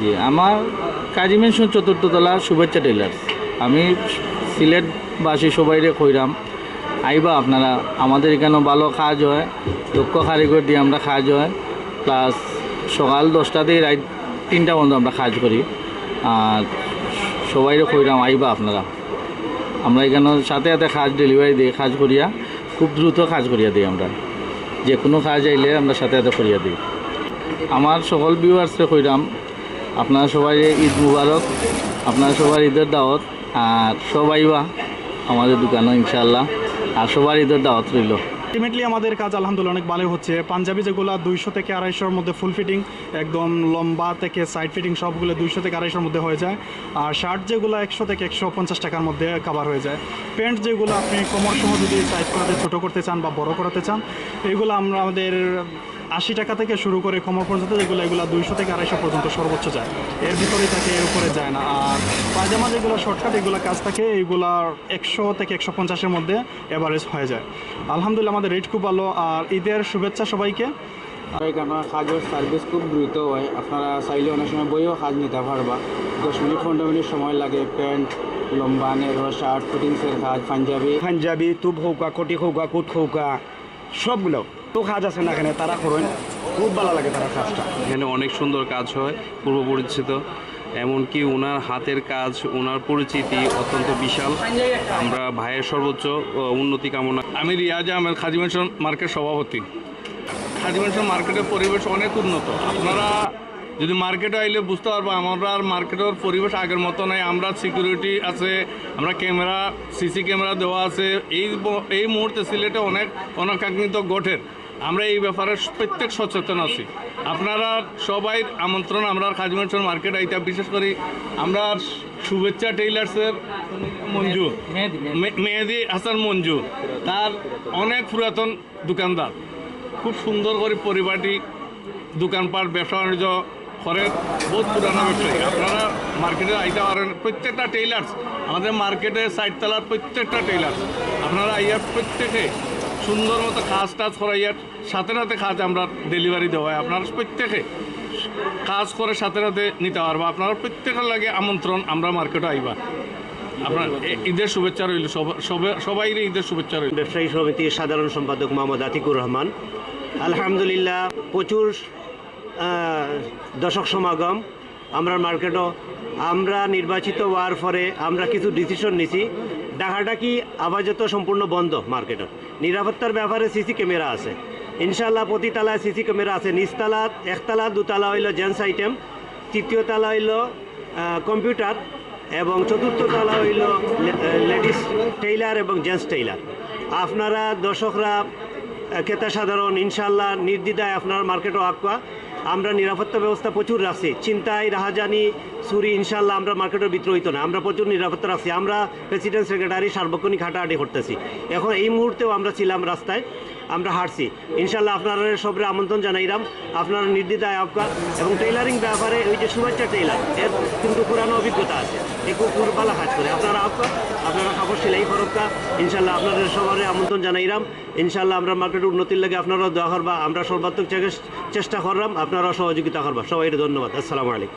জি, আমার কাজী মেনশন চতুর্থ তলা শুভেচ্ছা টেলার্স। আমি সিলেটবাসী সবাইরে কইরাম আইবা আপনারা, আমাদের এখানে ভালো কাজ হয়, দক্ষ কারিগর দিয়ে আমরা কাজ হয়, প্লাস সকাল 10টা থেকে রাত 3টা পর্যন্ত আমরা কাজ করি। আর সবাইরে কইরাম আইবা আপনারা, আমরা এখানে সাথে সাথে কাজ ডেলিভারি দিই, কাজ করিয়া খুব দ্রুত কাজ করিয়া দিই। আমরা যে কোনো কাজ আইলে আমরা সাথে সাথে করিয়া দিই। আমার সকল ভিউয়ার্সে কইরাম আপনারা সবাই ঈদ মুবারক, আপনারা সবার ঈদের দাওয়াত, আর সবাই বা আমাদের দোকানে ইনশাআল্লাহ, আর সবার ঈদের দাওয়াত রইল। আলটিমেটলি আমাদের কাজ আলহামদুলিল্লাহ অনেক ভালো হচ্ছে। পাঞ্জাবি যেগুলো 200 থেকে 250-র মধ্যে ফুল ফিটিং, একদম লম্বা থেকে সাইড ফিটিং সবগুলো 200 থেকে 250-র মধ্যে হয়ে যায়। আর শার্ট যেগুলো 100 থেকে 150 টাকার মধ্যে কভার হয়ে যায়। প্যান্ট যেগুলো আপনি কোমর সহ যদি সাইজ করাতে ছোটো করতে চান বা বড় করাতে চান, এগুলো আমরা আমাদের 80 টাকা থেকে শুরু করে কোমর পর্যন্ত যেগুলো, এগুলো 200 থেকে 250 পর্যন্ত সর্বোচ্চ যায়, এর ভিতরেই থাকে, এর উপরে যায় না। আর পায়জামা যেগুলো শর্টকাট এগুলো কাজ থাকে, এইগুলো 100 থেকে 150-এর মধ্যে এভারেজ হয়ে যায়। আলহামদুলিল্লাহ আমাদের রেট খুব ভালো। আর ঈদের শুভেচ্ছা সবাইকে। এখানে কাজের সার্ভিস খুব দ্রুত হয়, আপনারা চাইলে অনেক সময় বইও কাজ নিতে পারবা। 10 মিনিট 15 মিনিট সময় লাগে। প্যান্ট, লম্বা নেরো শার্ট, ফিটিংসের কাজ, পাঞ্জাবি তুপ হৌকা, কোটি হৌকা, কুট হৌকা, সবগুলো তো কাজ আছে না এখানে, তারা করেন খুব ভালো লাগে তারা কাজটা। এখানে অনেক সুন্দর কাজ হয়, পূর্ব পরিচিত, এমনকি ওনার হাতের কাজ, ওনার পরিচিতি অত্যন্ত বিশাল। আমরা ভাইয়ের সর্বোচ্চ উন্নতি কামনা। আমি রিয়াজ আহমেদ, কাজী মেনশন মার্কেট সভাপতি। কাজী মেনশন মার্কেটের পরিবেশ অনেক উন্নত। আপনারা যদি মার্কেটে আইলে বুঝতে পারবো আমরা আর মার্কেটের পরিবেশ আগের মতো নাই। আমরা সিকিউরিটি আছে, আমরা ক্যামেরা, সিসি ক্যামেরা দেওয়া আছে। এই মুহূর্তে সিলেটে অনেক অনাকাঙ্ক্ষিত ঘটে, আমরা এই ব্যাপারে প্রত্যেক সচেতন আছি। আপনারা সবাই আমন্ত্রণ আমরা কাজী মেনশন মার্কেট আইতা। বিশেষ করে আমরা শুভেচ্ছা টেইলার্সের মঞ্জু, মেহেদি হাসান মঞ্জু, তার অনেক পুরাতন দোকানদার, খুব সুন্দর করে পরিপাটি দোকানপাট ব্যবসা বাণিজ্য করে, বহুত পুরানো ব্যবসায়ী। আপনারা মার্কেটে আইতে পারেন। প্রত্যেকটা টেইলার্স আমাদের মার্কেটে সাইডতলার প্রত্যেকটা টেইলার্স আপনারা আইয়ার প্রত্যেকে সুন্দর মতো কাজ টাজ করাইয়ার সাথে সাথে কাজ আমরা ডেলিভারি দেওয়া হয়। আপনারা প্রত্যেকে কাজ করে সাথে সাথে নিতে পারবো। আপনারা প্রত্যেকের লাগে আমন্ত্রণ, আমরা মার্কেটে আইবা। আপনার ঈদের শুভেচ্ছা রইল, সবাই ঈদের শুভেচ্ছা রইল। ব্যবসায়ী সমিতির সাধারণ সম্পাদক মোহাম্মদ আতিকুর রহমান। আলহামদুলিল্লাহ প্রচুর দর্শক সমাগম আমরা মার্কেটও। আমরা নির্বাচিত হওয়ার পরে আমরা কিছু ডিসিশন নিছি। ডাকাডাকি আপাতত সম্পূর্ণ বন্ধ। মার্কেটের নিরাপত্তার ব্যাপারে সিসি ক্যামেরা আছে, ইনশাআল্লাহ প্রতি তালায় সিসি ক্যামেরা আছে। নিচতলা, একতলা, দুতলা হইল জেন্টস আইটেম, তৃতীয় তলা হইল কম্পিউটার, এবং চতুর্থ তলা হইল লেডিস টেইলার এবং জেন্টস টেইলার। আপনারা দর্শকরা, ক্রেতা সাধারণ ইনশাআল্লাহ নির্দ্বিধায় আপনার মার্কেটও আঁকা। আমরা নিরাপত্তা ব্যবস্থা প্রচুর রাখছি। চিন্তায় রাহাজানি চুরি ইনশাআল্লাহ আমরা মার্কেটের ভিতরে হইতো না। আমরা প্রচুর নিরাপত্তা রাখছি। আমরা প্রেসিডেন্ট সেক্রেটারি সার্বক্ষণিক হাঁটাহাঁটি করতেছি। এখন এই মুহূর্তেও আমরা ছিলাম রাস্তায়, আমরা হাঁটছি। ইনশাআল্লাহ আপনারা সবরে আমন্ত্রণ জানাইলাম, আপনারা নির্দ্বিধায় আঁকা। এবং টেইলারিং ব্যাপারে ওই যে শুভেচ্ছা টেইলার, এর কিন্তু পুরানো অভিজ্ঞতা আছে, এ খুব ভালো কাজ করে। আপনারা আঁকা, আপনারা কাপড় সেলাই ফরক্কা। ইনশাআল্লাহ আপনাদের সবারে আমন্ত্রণ জানাইলাম। ইনশাআল্লাহ আমরা মার্কেটের উন্নতির লাগে আপনারাও দোয়া করবা, আমরা সর্বাত্মক চেষ্টা করলাম, আপনারাও সহযোগিতা করবা। সবাই ধন্যবাদ। আসসালামু আলাইকুম।